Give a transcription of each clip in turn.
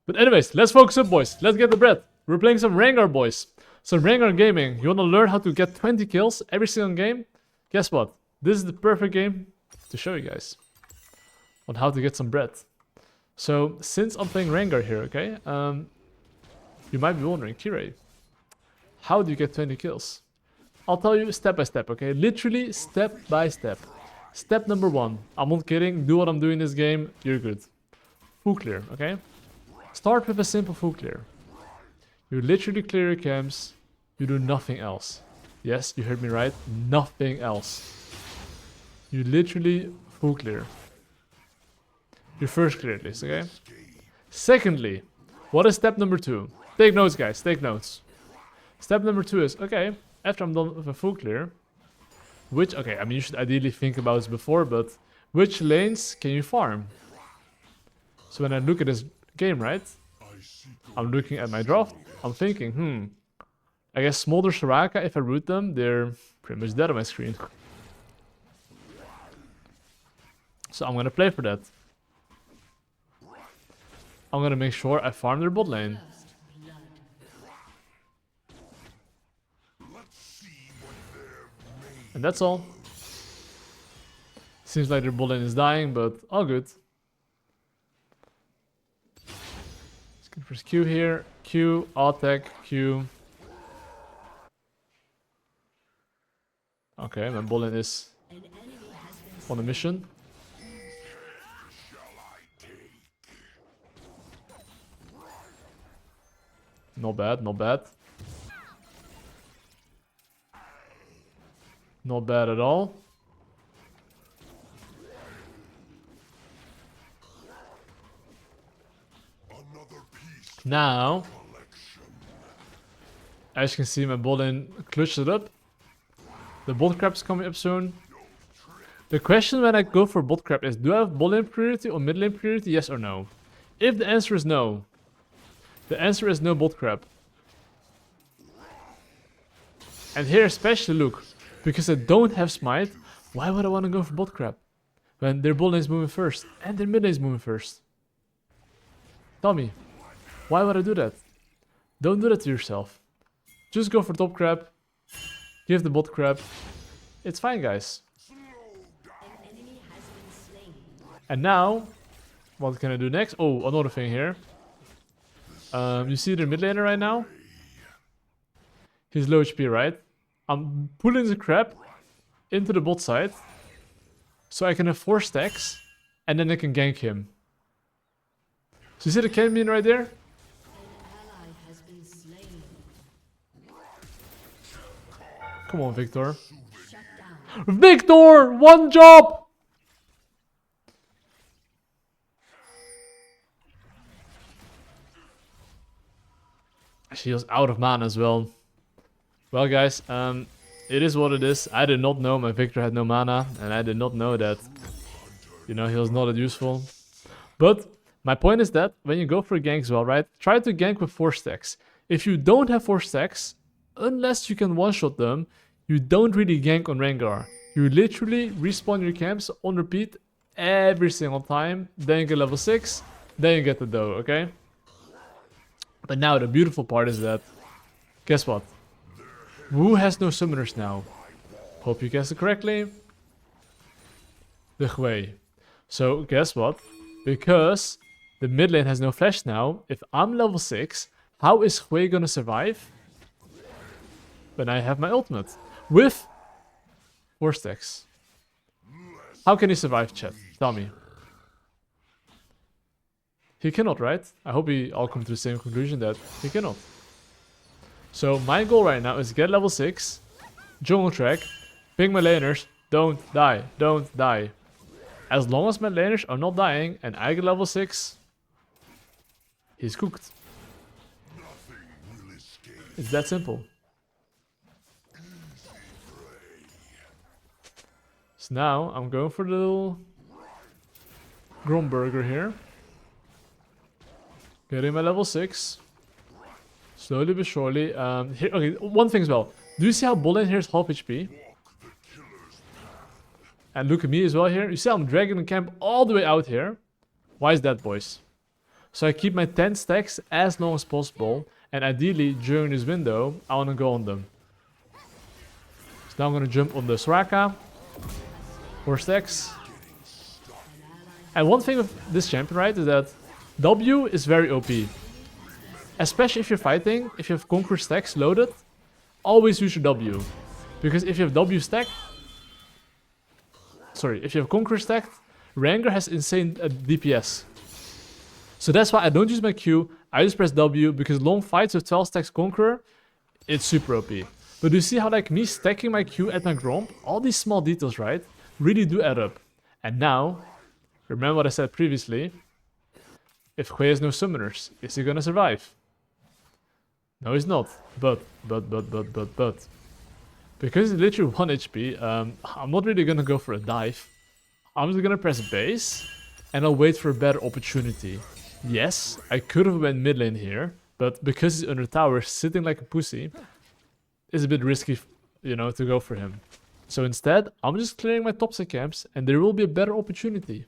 But anyways, let's focus up, boys. Let's get the bread. We're playing some Rengar, boys. Some Rengar gaming. You want to learn how to get 20 kills every single game? Guess what? This is the perfect game to show you guys on how to get some bread. So, since I'm playing Rengar here, okay? You might be wondering, Kirei, how do you get 20 kills? I'll tell you step by step, okay? Literally step by step. Step number 1. I'm not kidding. Do what I'm doing in this game. You're good. Full clear, okay? Start with a simple full clear. You literally clear your camps. You do nothing else. Yes, you heard me right. Nothing else. You literally full clear. Your first clear at least, okay? Secondly, what is step number 2? Take notes, guys. Take notes. Step number 2 is, okay, after I'm done with a full clear, okay, I mean, you should ideally think about this before, but which lanes can you farm? So when I look at this game, right, I'm looking at my draft, I'm thinking, I guess Smolder Soraka, if I root them, they're pretty much dead on my screen. So I'm gonna play for that. I'm gonna make sure I farm their bot lane. And that's all. Seems like their bot lane is dying, but all good. Let's get first Q here. Q, attack, Q. Okay, my bot lane is on a mission. Not bad, not bad. Not bad at all. Now, as you can see, my bot lane clutched it up. The bot crap's coming up soon. The question when I go for bot crap is, do I have bot lane priority or mid lane priority, yes or no? If the answer is no, the answer is no bot crap. And here especially, look, because I don't have smite, why would I want to go for bot crap? When their bot lane is moving first, and their mid lane is moving first. Tell me, why would I do that? Don't do that to yourself. Just go for top crap, give the bot crap. It's fine, guys. And now, what can I do next? Oh, another thing here. You see the mid laner right now? He's low HP, right? I'm pulling the crap into the bot side, so I can have 4 stacks, and then I can gank him. So you see the canyon right there? Come on, Victor. Victor! One job! She was out of mana as well. Well, guys, it is what it is. I did not know my Victor had no mana, and I did not know that, you know, he was not that useful. But my point is that when you go for a gank as well, right, try to gank with 4 stacks. If you don't have 4 stacks, unless you can one-shot them, you don't really gank on Rengar. You literally respawn your camps on repeat every single time, then you get level 6, then you get the dough, okay? But now the beautiful part is that, guess what? Who has no summoners now? Hope you guessed it correctly. The Hui. So guess what? Because the mid lane has no flash now, if I'm level 6, how is Hui gonna survive when I have my ultimate? With 4 stacks. How can he survive, chat? Tell me. He cannot, right? I hope we all come to the same conclusion that he cannot. So my goal right now is get level 6, jungle track, ping my laners, don't die, don't die. As long as my laners are not dying and I get level 6, he's cooked. It's that simple. So now I'm going for the little Gromburger here. Getting my level 6. Slowly but surely. Here, okay, one thing as well. Do you see how bot lane here is half HP? And look at me as well here. You see I'm dragging the camp all the way out here. Why is that, boys? So I keep my 10 stacks as long as possible. And ideally, during this window, I want to go on them. So now I'm going to jump on the Soraka. 4 stacks. And one thing with this champion, right, is that W is very OP. Especially if you're fighting, if you have Conquer stacks loaded, always use your W. Because if you have W stacked... Sorry, if you have Conquer stacked, Rengar has insane DPS. So that's why I don't use my Q, I just press W, because long fights with 12 stacks Conqueror, it's super OP. But you see how like me stacking my Q at my Gromp, all these small details, right, really do add up. And now, remember what I said previously, if Hui has no summoners, is he gonna survive? No, he's not. But. Because he's literally 1 HP, I'm not really gonna go for a dive. I'm just gonna press base, and I'll wait for a better opportunity. Yes, I could have went mid lane here, but because he's under tower, sitting like a pussy, it's a bit risky, you know, to go for him. So instead, I'm just clearing my top side camps, and there will be a better opportunity.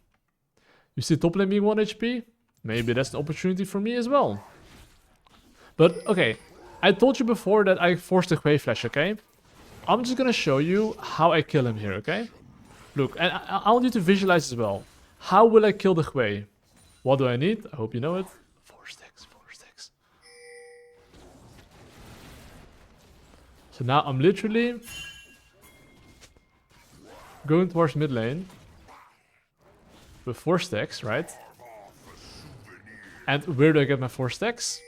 You see top lane being 1 HP? Maybe that's an opportunity for me as well. But, okay, I told you before that I forced the Hui flash, okay? I'm just gonna show you how I kill him here, okay? Look, and I want you to visualize as well. How will I kill the Hui? What do I need? I hope you know it. 4 stacks, 4 stacks. So now I'm literally going towards mid lane with 4 stacks, right? And where do I get my 4 stacks?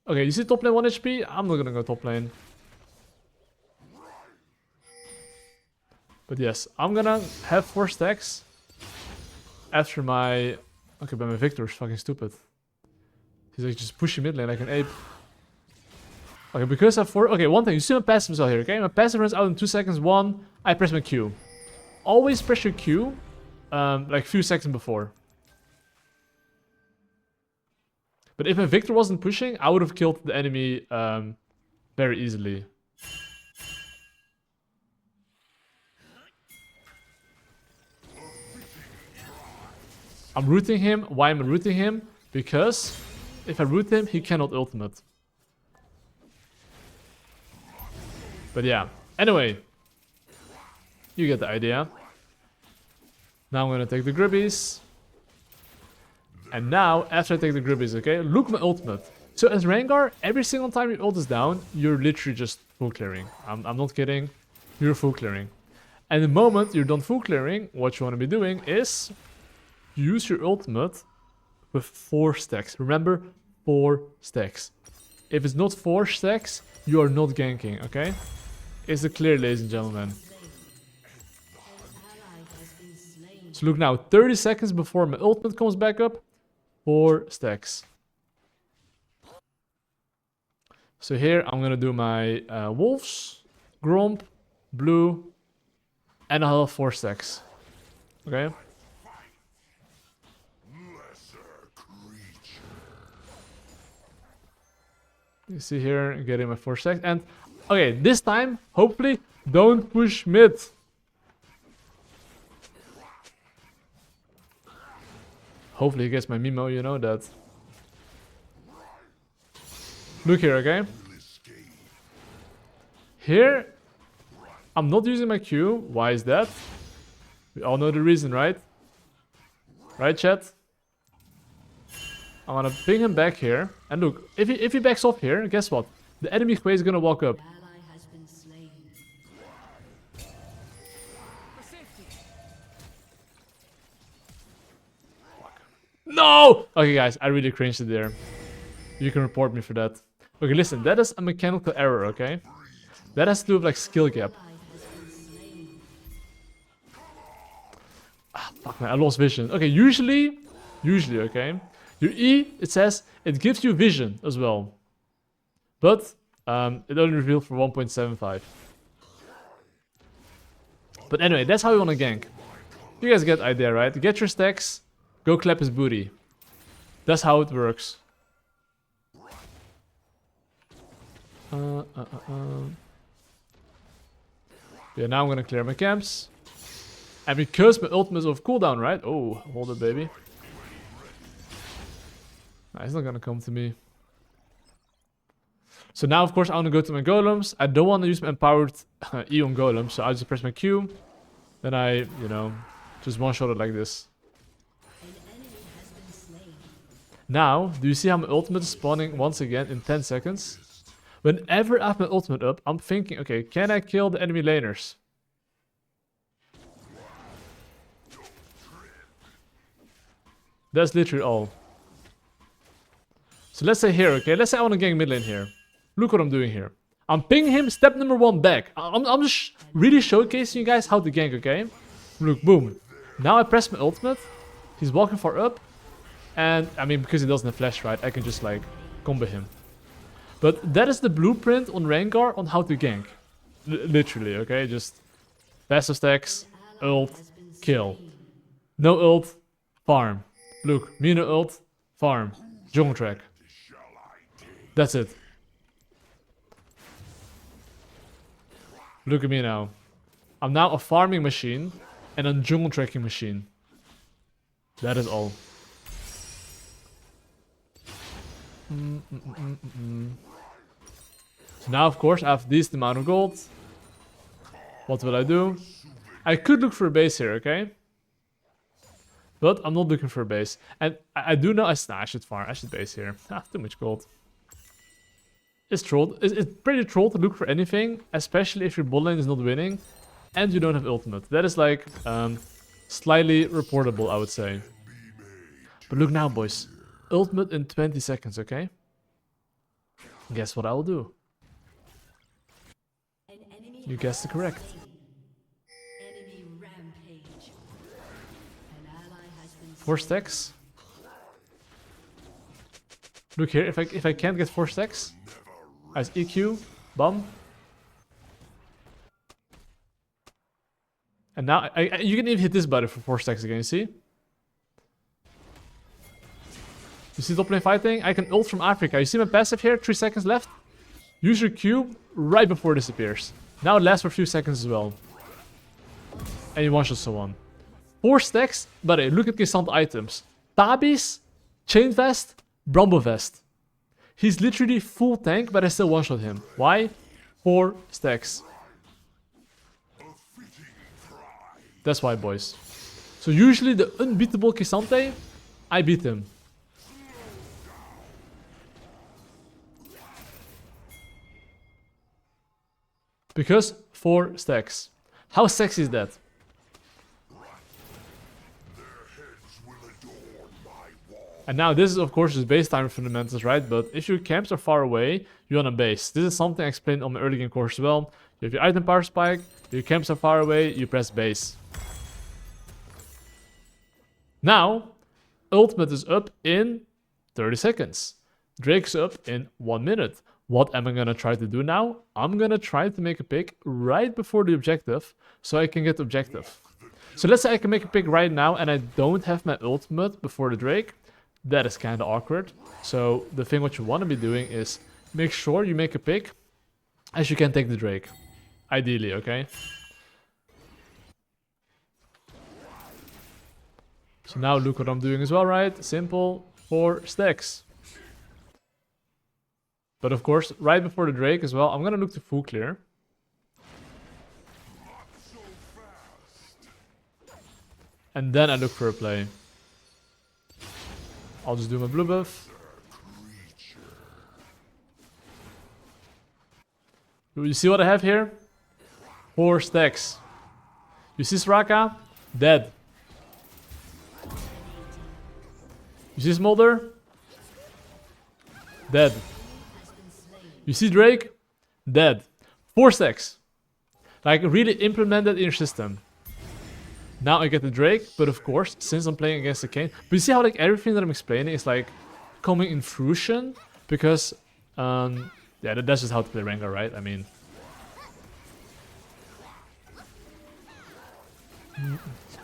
Okay, you see top lane 1 HP? I'm not gonna go top lane. But yes, I'm gonna have 4 stacks after my... Okay, but my Victor is fucking stupid. He's like just pushing mid lane like an ape. Okay, because I have 4... Okay, one thing, you see my passive as well here, okay? My passive runs out in 2 seconds. 1, I press my Q. Always press your Q, like a few seconds before. But if my Victor wasn't pushing, I would have killed the enemy very easily. I'm rooting him. Why am I rooting him? Because if I root him, he cannot ultimate. But yeah. Anyway. You get the idea. Now I'm gonna take the gribbies. And now, after I take the gribbies, okay, look my ultimate. So as Rengar, every single time your ult is down, you're literally just full clearing. I'm not kidding. You're full clearing. And the moment you're done full clearing, what you want to be doing is... use your ultimate with 4 stacks. Remember, 4 stacks. If it's not 4 stacks, you are not ganking, okay? It's clear, ladies and gentlemen. So look now, 30 seconds before my ultimate comes back up, 4 stacks. So here I'm gonna do my wolves, Gromp, blue, and I'll have 4 stacks. Okay? You see here, getting my 4 stacks. And, okay, this time, hopefully, don't push mid. Hopefully he gets my Mimo, you know that. Look here, okay? Here, I'm not using my Q. Why is that? We all know the reason, right? Right, chat? I'm gonna ping him back here. And look, if he backs off here, guess what? The enemy Hui is gonna walk up. No! Okay, guys, I really cringed it there. You can report me for that. Okay, listen, that is a mechanical error, okay? That has to do with, like, skill gap. Ah, fuck, man, I lost vision. Okay, usually, okay? Your E, it says, it gives you vision as well. But, it only revealed for 1.75. But anyway, that's how you want to gank. You guys get the idea, right? Get your stacks, go clap his booty. That's how it works. Yeah, now I'm gonna clear my camps. And because my ultimate is off cooldown, right? Oh, hold it, baby. Nah, he's not gonna come to me. So now, of course, I want to go to my golems. I don't want to use my empowered E on golem, so I just press my Q. Then I, you know, just one-shot it like this. Now, do you see how my ultimate is spawning once again in 10 seconds? Whenever I have my ultimate up, I'm thinking, okay, can I kill the enemy laners? That's literally all. So let's say here, okay, let's say I want to gank mid lane here. Look what I'm doing here. I'm pinging him, step number 1 back. I'm just really showcasing you guys how to gank, okay? Look, boom. Now I press my ultimate. He's walking far up. And, I mean, because he doesn't have flash, right, I can just, like, combo him. But that is the blueprint on Rengar on how to gank. Literally, okay? Just passive stacks, ult, kill. No ult, farm. Look, me no ult, farm. Jungle track. That's it. Look at me now. I'm now a farming machine and a jungle tracking machine. That is all. So now, of course, I have this amount of gold. What will I do? I could look for a base here, okay? But I'm not looking for a base. And I do know I should farm. I should base here. Too much gold. It's troll. It's pretty troll to look for anything, especially if your bot lane is not winning and you don't have ultimate. That is like slightly reportable, I would say. But look now, boys. Ultimate in 20 seconds, okay? Guess what I'll do? You guessed it correct. 4 stacks. Look here, if I can't get 4 stacks, as EQ, bomb. And now you can even hit this button for 4 stacks again, you see? You see top lane fighting? I can ult from Africa. You see my passive here? 3 seconds left. Use your Q right before it disappears. Now it lasts for a few seconds as well. And you one-shot someone. 4 stacks, but hey, look at Kisant items. Tabis, Chain Vest, Brumble Vest. He's literally full tank, but I still one-shot him. Why? 4 stacks. That's why, boys. So usually the unbeatable Kisante, I beat him. Because 4 stacks. How sexy is that? And now this is of course just base time fundamentals, right? But if your camps are far away, you're on a base. This is something I explained on my early game course as well. You have your item power spike, your camps are far away, you press base. Now, ultimate is up in 30 seconds. Drake's up in 1 minute. What am I gonna try to do now? I'm gonna try to make a pick right before the objective, so I can get the objective. So let's say I can make a pick right now and I don't have my ultimate before the Drake. That is kind of awkward. So the thing what you want to be doing is make sure you make a pick as you can take the Drake. Ideally, okay? So now look what I'm doing as well, right? Simple, 4 stacks. But of course, right before the Drake as well, I'm gonna look to full clear. And then I look for a play. I'll just do my blue buff. You see what I have here? 4 stacks. You see Soraka? Dead. You see Smolder? Dead. You see Drake? Dead. 4 stacks. Like, really implement that in your system. Now I get the Drake, but of course, since I'm playing against the Kayn... But you see how like everything that I'm explaining is like coming in fruition? Because, yeah, that's just how to play Rengar, right? I mean...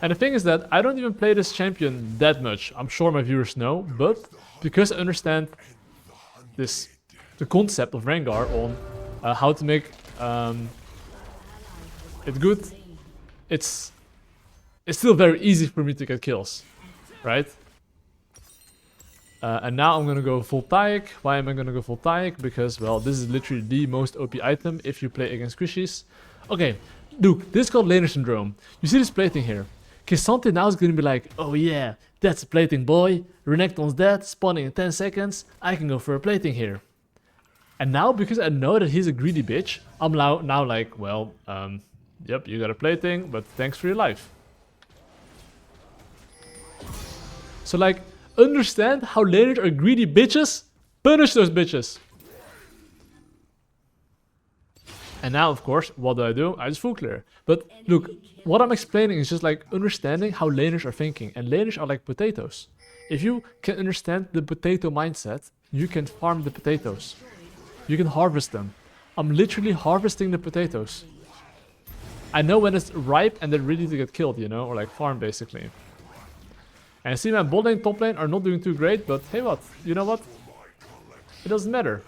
And the thing is that I don't even play this champion that much. I'm sure my viewers know, but because I understand this... the concept of Rengar on how to make it good, it's still very easy for me to get kills, right? And now I'm gonna go full Tyke. Why am I gonna go full Tyke? Because, well, this is literally the most OP item if you play against squishies. Okay, look, this is called laner syndrome. You see this plating here. K'Sante now is gonna be like, oh yeah, that's a plating boy. Renekton's dead, spawning in 10 seconds. I can go for a plating here. And now, because I know that he's a greedy bitch, I'm now like, well, yep, you got a plating, but thanks for your life. So like, understand how laners are greedy bitches, punish those bitches. And now, of course, what do? I just full clear. But look, what I'm explaining is just like understanding how laners are thinking. And laners are like potatoes. If you can understand the potato mindset, you can farm the potatoes. You can harvest them. I'm literally harvesting the potatoes. I know when it's ripe and they're ready to get killed, you know, or like farm basically. And I see my bot lane, top lane are not doing too great, but hey what, you know what? It doesn't matter.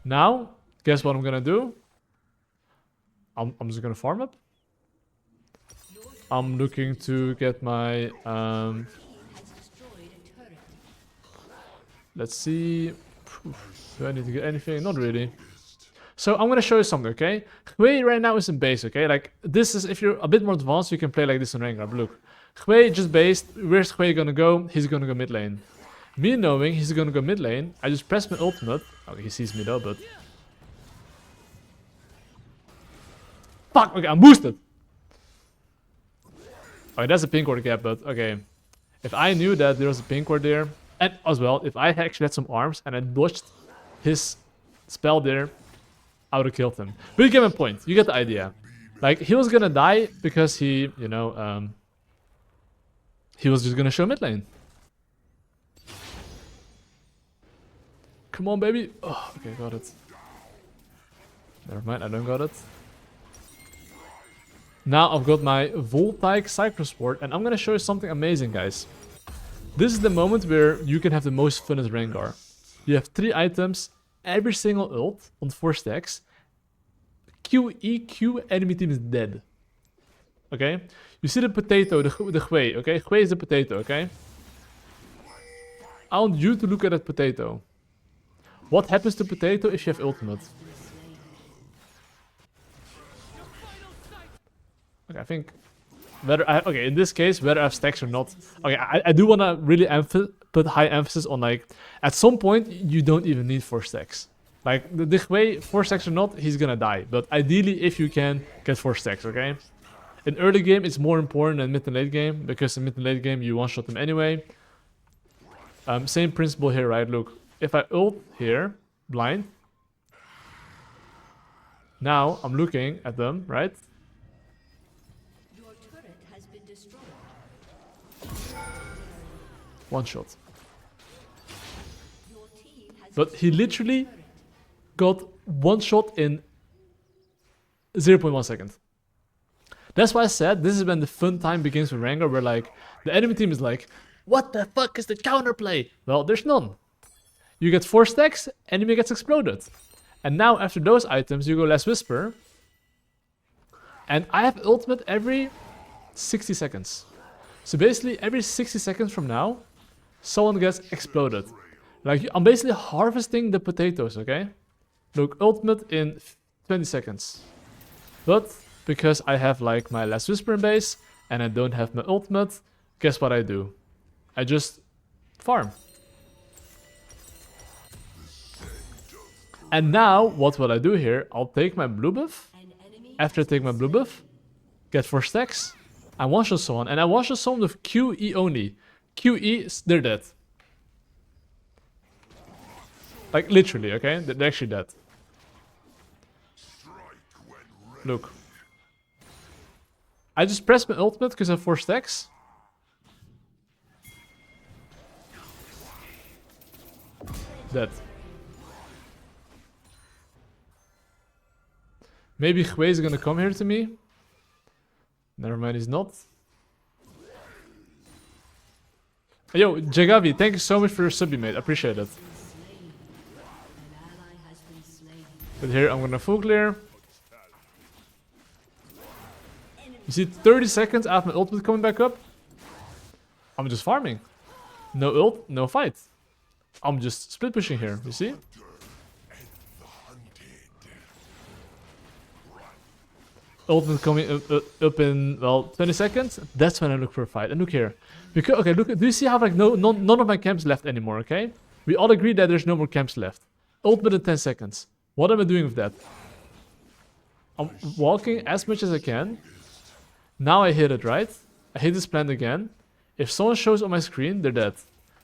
Now, guess what I'm gonna do? I'm just gonna farm up. I'm looking to get my let's see. Do I need to get anything? Not really. So I'm gonna show you something, okay? Hui right now is in base, okay? Like this is, if you're a bit more advanced, you can play like this on Rengar. But look, Hui just based. Where's Hui gonna go? He's gonna go mid lane. Me knowing he's gonna go mid lane, I just press my ultimate. Okay, he sees me though, but fuck. Okay, I'm boosted. Okay, that's a pink ward gap, but okay. If I knew that there was a pink ward there, and as well, if I actually had some arms and I dodged his spell there, I would have killed him. But you get my point. You get the idea. Like, he was gonna die because he, you know, he was just gonna show mid lane. Come on, baby. Oh, okay, got it. Never mind, I don't got it. Now I've got my Voltaic Cypress Sword, and I'm gonna show you something amazing, guys. This is the moment where you can have the most fun as Rengar. You have 3 items, every single ult on 4 stacks. Q, E, Q, enemy team is dead. Okay? You see the potato, the Hui, okay? Hui is the potato, okay? I want you to look at that potato. What happens to potato if you have ultimate? Okay, I think okay, in this case, whether I have stacks or not. Okay, I do want to really put high emphasis on, like, at some point, you don't even need 4 stacks. Like, the way 4 stacks or not, he's gonna die. But ideally, if you can, get 4 stacks, okay? In early game, it's more important than mid and late game, because in mid and late game, you one-shot them anyway. Same principle here, right? Look, if I ult here, blind. Now, I'm looking at them, right? One shot. But he literally got one shot in 0.1 second. That's why I said this is when the fun time begins with Rengar, where like the enemy team is like, what the fuck is the counterplay? Well, there's none. You get 4 stacks, enemy gets exploded. And now after those items you go Last Whisper. And I have ultimate every 60 seconds. So basically every 60 seconds from now, someone gets exploded. Like, I'm basically harvesting the potatoes, okay? Look, ultimate in 20 seconds. But because I have like my Last Whisper in base and I don't have my ultimate, guess what I do? I just farm. And now, what will I do here? I'll take my blue buff. After I take my blue buff, get 4 stacks. I one-shot someone, and I one-shot someone with QE only. QE, they're dead. Like, literally, okay? They're actually dead. Look. I just pressed my ultimate because I have 4 stacks. Dead. Maybe Hui is gonna come here to me. Never mind, he's not. Yo, Jagavi, thank you so much for your sub, mate. I appreciate it. But here, I'm gonna full clear. You see 30 seconds after my ultimate coming back up. I'm just farming. No ult, no fight. I'm just split pushing here, you see? Ultimate coming up in, well, 20 seconds. That's when I look for a fight. And look here. Because, okay, look, do you see how like none of my camps left anymore, okay? We all agree that there's no more camps left. Ultimate in 10 seconds. What am I doing with that? I'm walking as much as I can. Now I hit it, right? I hit this plant again. If someone shows on my screen, they're dead.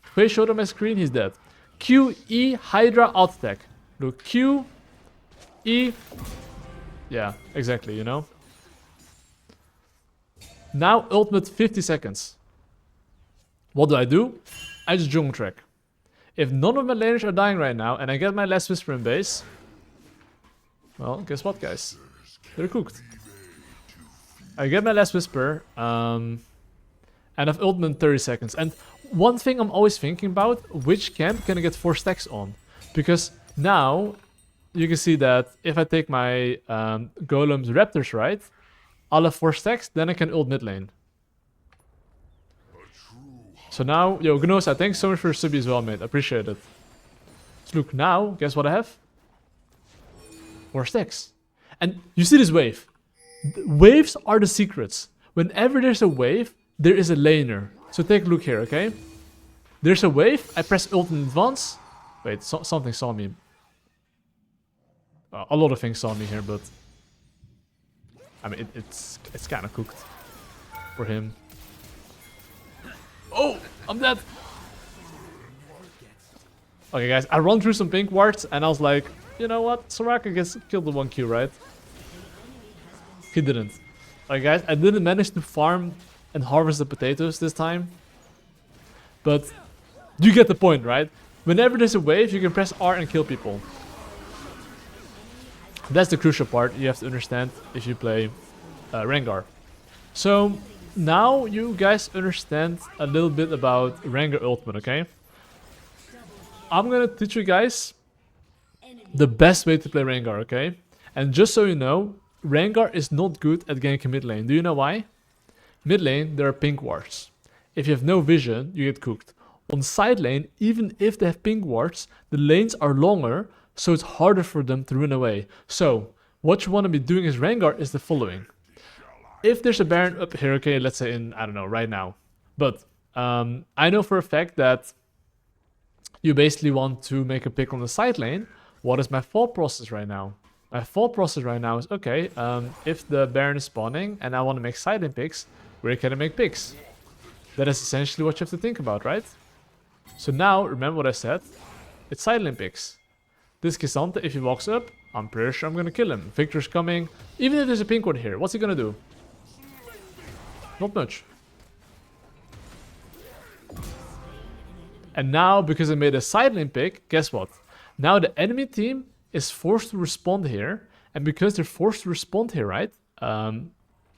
If he showed on my screen, he's dead. Q, E, Hydra, alt attack. Look, Q, E. Yeah, exactly, you know? Now, ultimate 50 seconds. What do? I just jungle track. If none of my laners are dying right now, and I get my last whisper in base, well, guess what, guys? They're cooked. I get my last whisper, and I've ultimate in 30 seconds. And one thing I'm always thinking about, which camp can I get 4 stacks on? Because now, you can see that if I take my golems raptors, right? I'll have 4 stacks, then I can ult mid lane. So now, yo, Gnosa, thanks so much for the sub as well, mate. Appreciate it. So look, now, guess what I have? 4 stacks. And you see this wave. Waves are the secrets. Whenever there's a wave, there is a laner. So take a look here, okay? There's a wave, I press ult in advance. Wait, something saw me. A lot of things saw me here, but... I mean, it's kind of cooked for him. Oh, I'm dead. Okay, guys, I run through some pink wards, and I was like, you know what? Soraka gets killed with 1Q, right? He didn't. Okay, guys, I didn't manage to farm and harvest the potatoes this time. But you get the point, right? Whenever there's a wave, you can press R and kill people. That's the crucial part you have to understand if you play Rengar. So now you guys understand a little bit about Rengar Ultimate, okay? I'm gonna teach you guys the best way to play Rengar, okay? And just so you know, Rengar is not good at ganking mid lane. Do you know why? Mid lane, there are pink wards. If you have no vision, you get cooked. On side lane, even if they have pink wards, the lanes are longer, so it's harder for them to run away. So, what you want to be doing as Rengar is the following. If there's a Baron up here, okay, let's say in, I don't know, right now. But I know for a fact that you basically want to make a pick on the side lane. What is my thought process right now? My thought process right now is, okay, if the Baron is spawning and I want to make side lane picks, where can I make picks? That is essentially what you have to think about, right? So now, remember what I said? It's side lane picks. This K'Sante, if he walks up, I'm pretty sure I'm gonna kill him. Victor's coming. Even if there's a pink ward here, what's he gonna do? Not much. And now, because I made a side lane pick, guess what? Now the enemy team is forced to respond here. And because they're forced to respond here, right?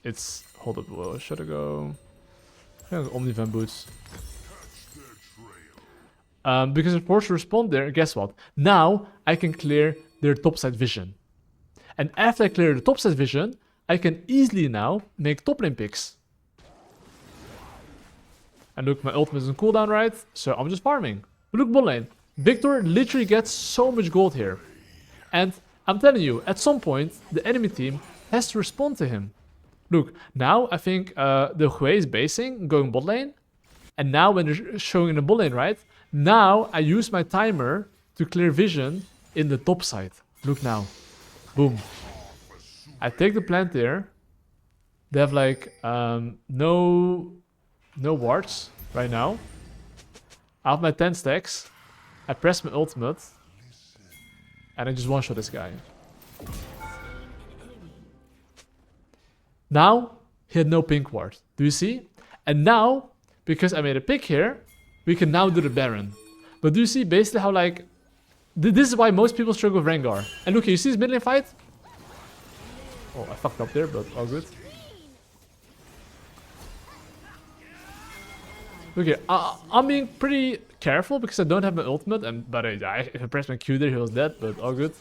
It's... Hold up, well, should I go... Omnivan boots. Because they're forced to respond there, guess what? Now I can clear their topside vision. And after I clear the topside vision, I can easily now make top lane picks. And look, my ultimate is on cooldown, right? So I'm just farming. But look, bot lane. Victor literally gets so much gold here. And I'm telling you, at some point, the enemy team has to respond to him. Look, now I think the Hui is basing, going bot lane. And now when they're showing in the bot lane, right? Now I use my timer to clear vision in the top side. Look now. Boom. I take the plant there. They have like no wards right now. I have my 10 stacks. I press my ultimate. And I just one-shot this guy. Now, he had no pink ward. Do you see? And now, because I made a pick here, we can now do the Baron. But do you see basically how like... This is why most people struggle with Rengar. And look, you see this mid lane fight? Oh, I fucked up there, but all good. Look here, I'm being pretty careful because I don't have my ultimate. But if I pressed my Q there, he was dead, but all good.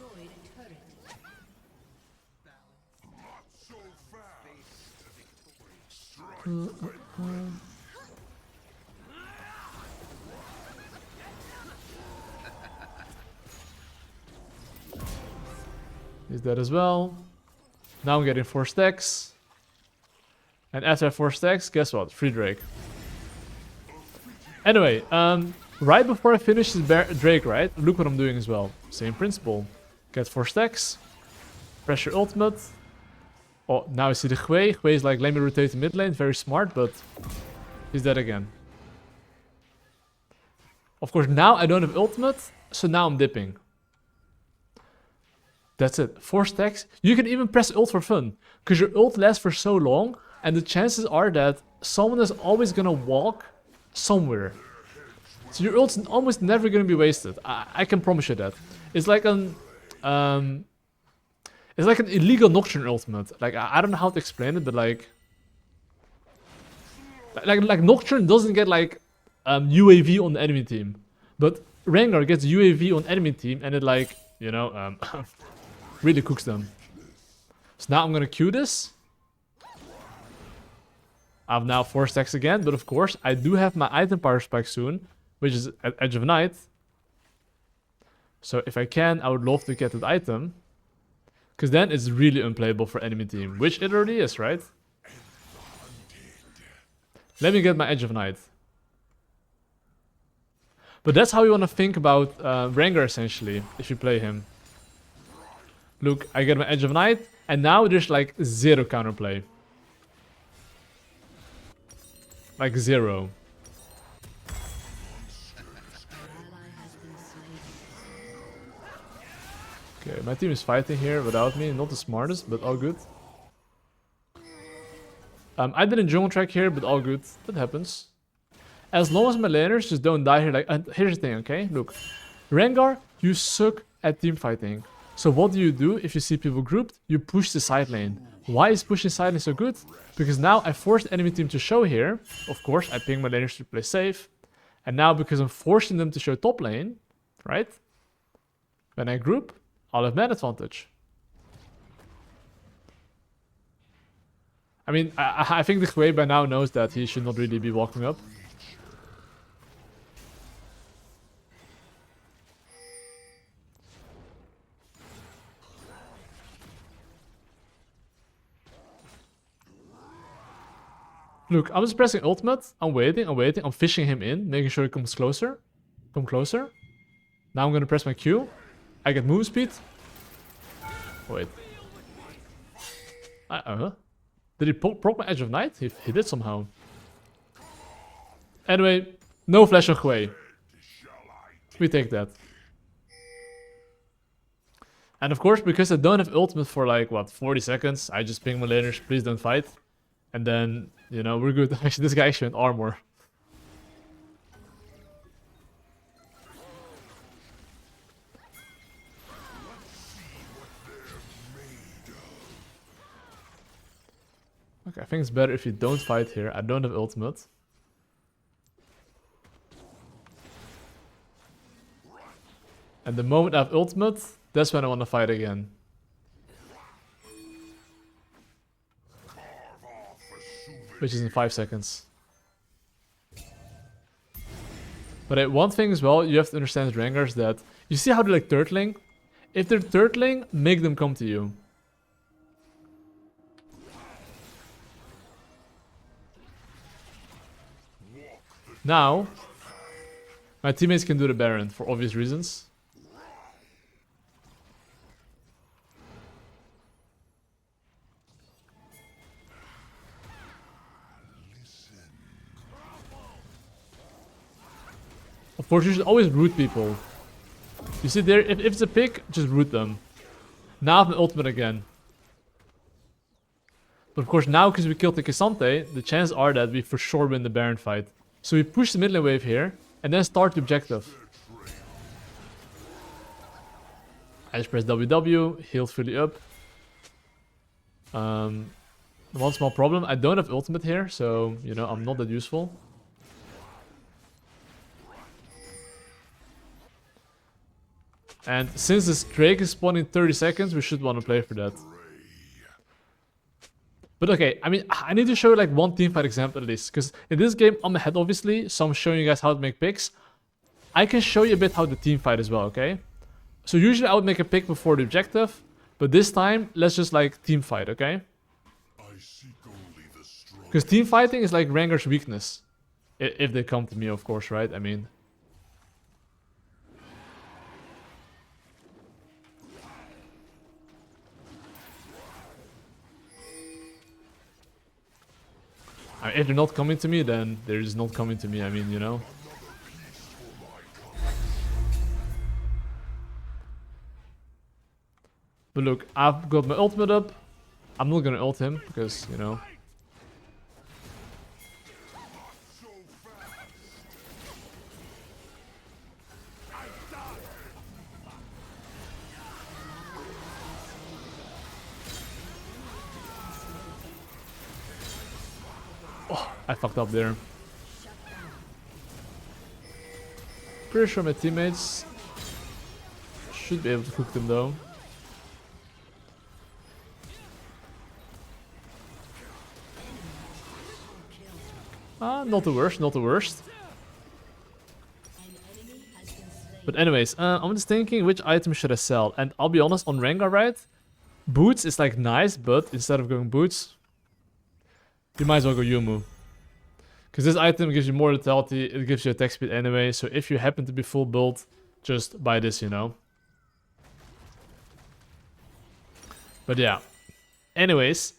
He's dead as well. Now I'm getting 4 stacks. And after 4 stacks, guess what? Free Drake. Anyway, right before I finish this Drake, right? Look what I'm doing as well. Same principle. Get 4 stacks. Pressure ultimate. Oh, now I see the Hui. Hui is like, let me rotate to mid lane. Very smart, but he's dead again. Of course, now I don't have ultimate, so now I'm dipping. That's it. 4 stacks. You can even press ult for fun, because your ult lasts for so long, and the chances are that someone is always gonna walk somewhere. So your ult's almost never gonna be wasted. I can promise you that. It's like an illegal Nocturne ultimate. Like I don't know how to explain it, but like Nocturne doesn't get like UAV on the enemy team, but Rengar gets UAV on enemy team, and it like, you know, really cooks them. So now I'm gonna Q this. I have now 4 stacks again, but of course I do have my item power spike soon, which is at Edge of Night. So if I can, I would love to get that item, because then it's really unplayable for enemy team, which it already is, right? Let me get my Edge of Night. But that's how you want to think about Rengar essentially, if you play him. Look, I get my Edge of Night, and now there's like 0 counterplay. Like 0. Okay, my team is fighting here without me. Not the smartest, but all good. I didn't jungle track here, but all good. That happens. As long as my laners just don't die here. Like, here's the thing, okay? Look, Rengar, you suck at team fighting. So what do? If you see people grouped? You push the side lane. Why is pushing side lane so good? Because now I forced the enemy team to show here. Of course, I ping my laners to play safe. And now because I'm forcing them to show top lane, right? When I group, I'll have man advantage. I mean, I think the Hui by now knows that he should not really be walking up. Look, I'm just pressing ultimate. I'm waiting. I'm fishing him in, making sure he comes closer. Come closer. Now I'm gonna press my Q. I get move speed. Wait. Did he proc my Edge of Night? He did somehow. Anyway, no flash on Hui. We take that. And of course, because I don't have ultimate for like, what, 40 seconds, I just ping my laners, please don't fight. And then, you know, we're good. Actually, this guy actually went armor. Okay, I think it's better if you don't fight here. I don't have ultimate. And the moment I have ultimate, that's when I want to fight again. Which is in 5 seconds. But one thing as well, you have to understand as Rengars that... You see how they're like turtling? If they're turtling, make them come to you. Now, my teammates can do the Baron for obvious reasons. Of course, you should always root people. You see there, if it's a pick, just root them. Now I have my ultimate again. But of course, now because we killed the K'Sante, the chances are that we for sure win the Baron fight. So we push the mid lane wave here, and then start the objective. I just press WW, healed fully up. One small problem, I don't have ultimate here, so, you know, I'm not that useful. And since this Drake is spawning in 30 seconds, we should want to play for that. But okay, I mean, I need to show you like one teamfight example at least. Because in this game, I'm ahead obviously, so I'm showing you guys how to make picks. I can show you a bit how the team fight as well, okay? So usually I would make a pick before the objective. But this time, let's just like team fight, okay? Because team fighting is like Rengar's weakness. If they come to me, of course, right? I mean... if they're not coming to me, then they're just not coming to me, I mean, you know? But look, I've got my ultimate up. I'm not gonna ult him, because, you know... Oh, I fucked up there. Pretty sure my teammates should be able to cook them though. Not the worst, not the worst. But anyways, I'm just thinking which item should I sell. And I'll be honest, on Rengar, right? Boots is like nice, but instead of going boots, you might as well go Yumu. Because this item gives you more lethality, it gives you attack speed anyway, so if you happen to be full build, just buy this, you know. But yeah. Anyways,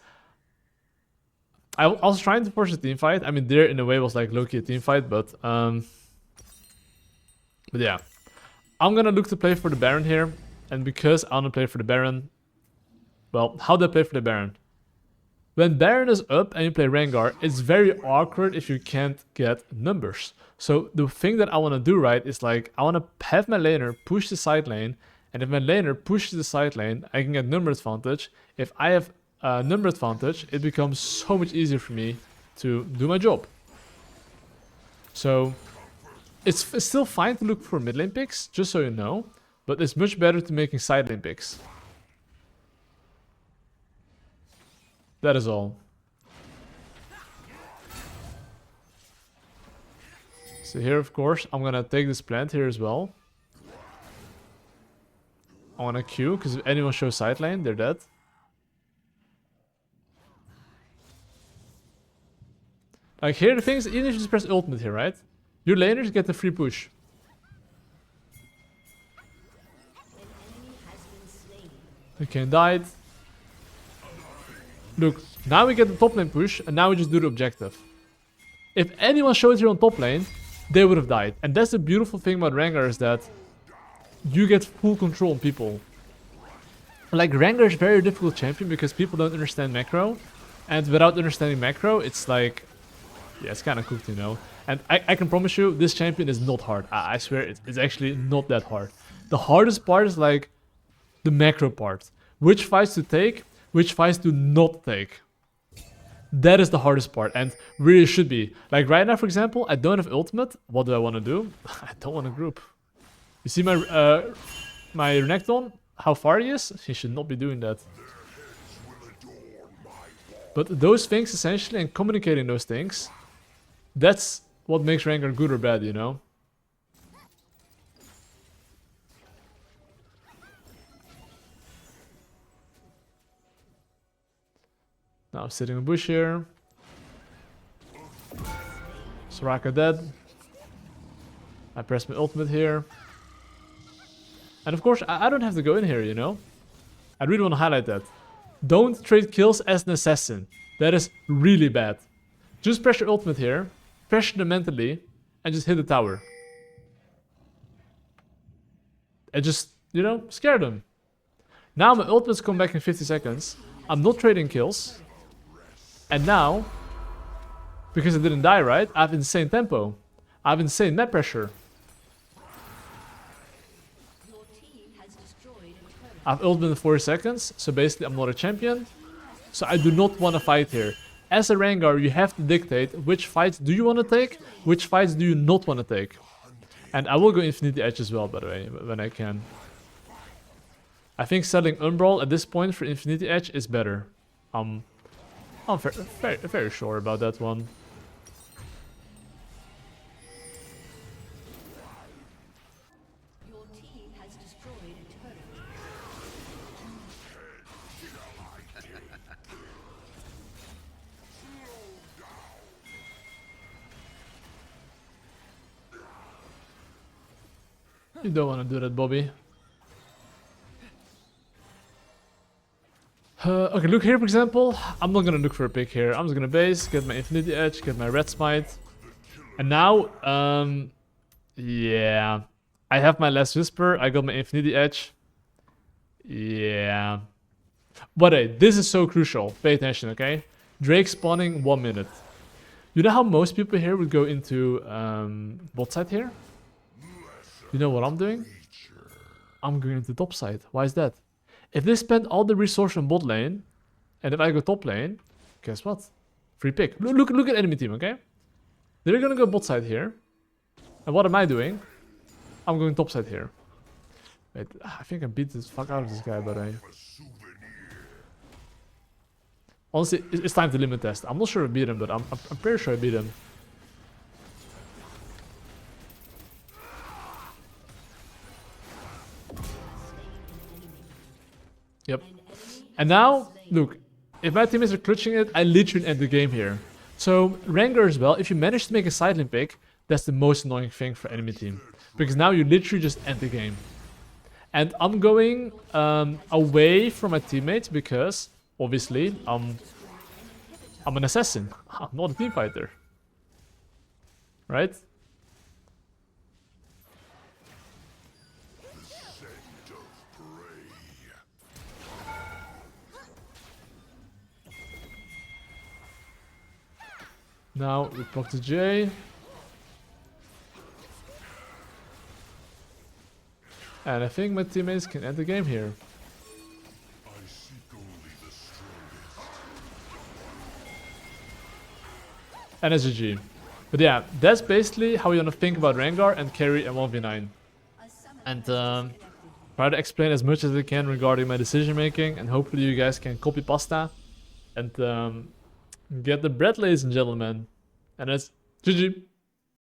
I was trying to force a team fight. I mean, there in a way was like low-key a team fight, but yeah. I'm gonna look to play for the Baron here, and because I wanna play for the Baron, well, how do I play for the Baron? When Baron is up and you play Rengar, it's very awkward if you can't get numbers. So the thing that I want to do, right, is like I want to have my laner push the side lane, and if my laner pushes the side lane, I can get number advantage. If I have number advantage, it becomes so much easier for me to do my job. So it's still fine to look for mid lane picks, just so you know, but it's much better to making side lane picks. That is all. So here, of course, I'm gonna take this plant here as well. I wanna Q, because if anyone shows side lane, they're dead. Like here the thing is, even if you just press ultimate here, right? Your laners get the free push. Okay, died. Look, now we get the top lane push, and now we just do the objective. If anyone showed here on top lane, they would have died. And that's the beautiful thing about Rengar, is that you get full control on people. Like, Rengar is a very difficult champion because people don't understand macro. And without understanding macro, it's like... yeah, it's kind of cooked, you know. And I can promise you, this champion is not hard. I swear, it's actually not that hard. The hardest part is like the macro part. Which fights to take, which fights to not take. That is the hardest part, and really should be. Like right now, for example, I don't have ultimate. What do I want to do? I don't want to group. You see my my Renekton? How far he is? He should not be doing that. But those things, essentially, and communicating those things, that's what makes Rengar good or bad, you know? Now I'm sitting in a bush here. Soraka dead. I press my ultimate here. And of course, I don't have to go in here, you know? I really want to highlight that. Don't trade kills as an assassin. That is really bad. Just press your ultimate here, pressure them mentally, and just hit the tower. And just, you know, scare them. Now my ultimates come back in 50 seconds. I'm not trading kills. And now, because I didn't die, right? I have insane tempo. I have insane net pressure. I have ultimate in 40 seconds, so basically I'm not a champion. So I do not want to fight here. As a Rengar, you have to dictate which fights do you want to take, which fights do you not want to take. And I will go Infinity Edge as well, by the way, when I can. I think selling Umbral at this point for Infinity Edge is better. I'm very sure about that one. You don't want to do that, Bobby. Okay, look here, for example. I'm not gonna look for a pick here. I'm just gonna base, get my Infinity Edge, get my Red Smite. And now, yeah. I have my Last Whisper, I got my Infinity Edge. Yeah. But hey, this is so crucial. Pay attention, okay? Drake spawning 1 minute. You know how most people here would go into bot side here? You know what I'm doing? I'm going into top side. Why is that? If they spend all the resource on bot lane, and if I go top lane, guess what? Free pick. Look at enemy team, okay? They're gonna go bot side here. And what am I doing? I'm going top side here. Wait, I think I beat the fuck out of this guy, by the way. Honestly, it's time to limit test. I'm not sure I beat him, but I'm pretty sure I beat him. Yep. And now, look, if my teammates are clutching it, I literally end the game here. So, Rengar as well, if you manage to make a side lane pick, that's the most annoying thing for enemy team. Because now you literally just end the game. And I'm going away from my teammates because, obviously, I'm an assassin. I'm not a team fighter. Right? Now we block the J. And I think my teammates can end the game here. And it's GG. But yeah, that's basically how you want to think about Rengar and carry a 1v9. And try to explain as much as I can regarding my decision making, and hopefully you guys can copy pasta and get the bread, ladies and gentlemen. And that's GG.